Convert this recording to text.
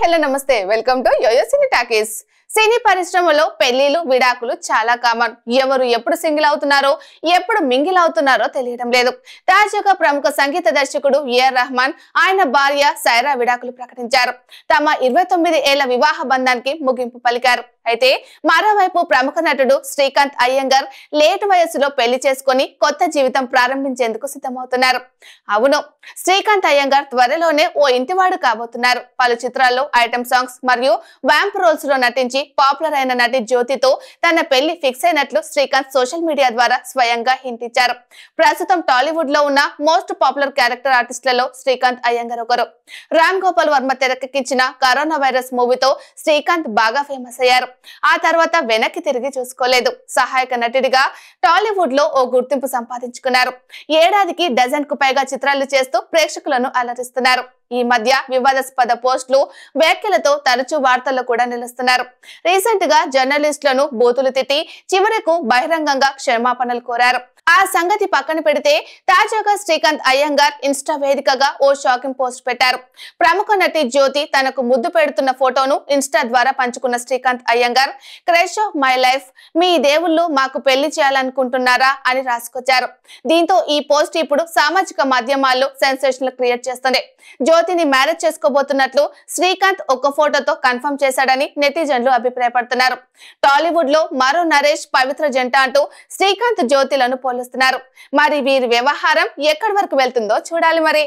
Hello నమస్తే welcome to YoYo Cine Talkies. సినీ పరిశ్రమలో పెళ్లిలు విడాకులు చాలా కామన్. ఎవరు ఎప్పుడు సింగిల్ అవుతున్నారో ఎప్పుడు మింగిల్ అవుతున్నారో తెలియడం లేదు. తాజాగా ప్రముఖ సంగీత దర్శకుడు ఏఆర్ రెహమాన్ ఆయన భార్య సైరా విడాకులు ప్రకటించారు. తమ 29 ఏళ్ల వివాహ బంధానికి ముగింపు పలికారు. అయితే మరోవైపు ప్రముఖ నటుడు శ్రీకాంత్ అయ్యంగార్ లేటు వయసులో పెళ్లి చేసుకుని కొత్త జీవితం ప్రారంభించేందుకు సిద్ధమవుతున్నారు. అవును, శ్రీకాంత్ అయ్యంగార్ త్వరలోనే ఓ ఇంటివాడు కాబోతున్నారు. పలు చిత్రాల్లో ఐటమ్ సాంగ్స్ మరియు వ్యాంప్ రోల్స్ లో నటించి పాపులర్ అయిన నటి జ్యోతితో తన పెళ్లి ఫిక్స్ అయినట్లు శ్రీకాంత్ సోషల్ మీడియా ద్వారా స్వయంగా హింట్ ఇచ్చారు. ప్రస్తుతం టాలీవుడ్ లో ఉన్న మోస్ట్ పాపులర్ క్యారెక్టర్ ఆర్టిస్టులలో శ్రీకాంత్ అయ్యంగార్ ఒకరు. రామ్ గోపాల్ వర్మ తెరకెక్కించిన కరోనా వైరస్ మూవీతో శ్రీకాంత్ బాగా ఫేమస్ అయ్యారు. ఆ తర్వాత వెనక్కి తిరిగి చూసుకోలేదు. సహాయక నటుడిగా టాలీవుడ్ లో ఓ గుర్తింపు సంపాదించుకున్నారు. ఏడాదికి డజన్ కు పైగా చిత్రాలు చేస్తూ ప్రేక్షకులను అలరిస్తున్నారు. ఈ మధ్య వివాదాస్పద పోస్టులు వ్యాఖ్యలతో తరచూ వార్తల్లో కూడా నిలుస్తున్నారు. రీసెంట్ గా జర్నలిస్టులను బూతులు తిట్టి చివరకు బహిరంగంగా క్షమాపణలు కోరారు. ఆ సంగతి పక్కన పెడితే తాజాగా శ్రీకాంత్ అయ్యంగార్ ఇన్స్టా వేదికగా ఓ షాకింగ్ పోస్ట్ పెట్టారు. ప్రముఖ నటి జ్యోతి తనకు ముద్దు పెడుతున్న ఫోటోను ఇన్స్టా ద్వారా పంచుకున్న Srikanth Iyengar, crush of my life, మీ దేవుళ్ళు మాకు పెళ్లి చేయాలనుకుంటున్నారా అని రాసుకొచ్చారు. దీంతో ఈ పోస్ట్ ఇప్పుడు సామాజిక మాధ్యమాల్లో సెన్సేషనల్ క్రియేట్ చేస్తుంది. జ్యోతిని మ్యారేజ్ చేసుకోబోతున్నట్లు శ్రీకాంత్ ఒక ఫోటోతో కన్ఫర్మ్ చేశాడని నెటిజన్లు అభిప్రాయపడుతున్నారు. టాలీవుడ్ లో మరో నరేష్ పవిత్ర జంట అంటూ శ్రీకాంత్ జ్యోతిలను పోలుస్తున్నారు. మరి వీరి వ్యవహారం ఎక్కడి వరకు వెళ్తుందో చూడాలి మరి.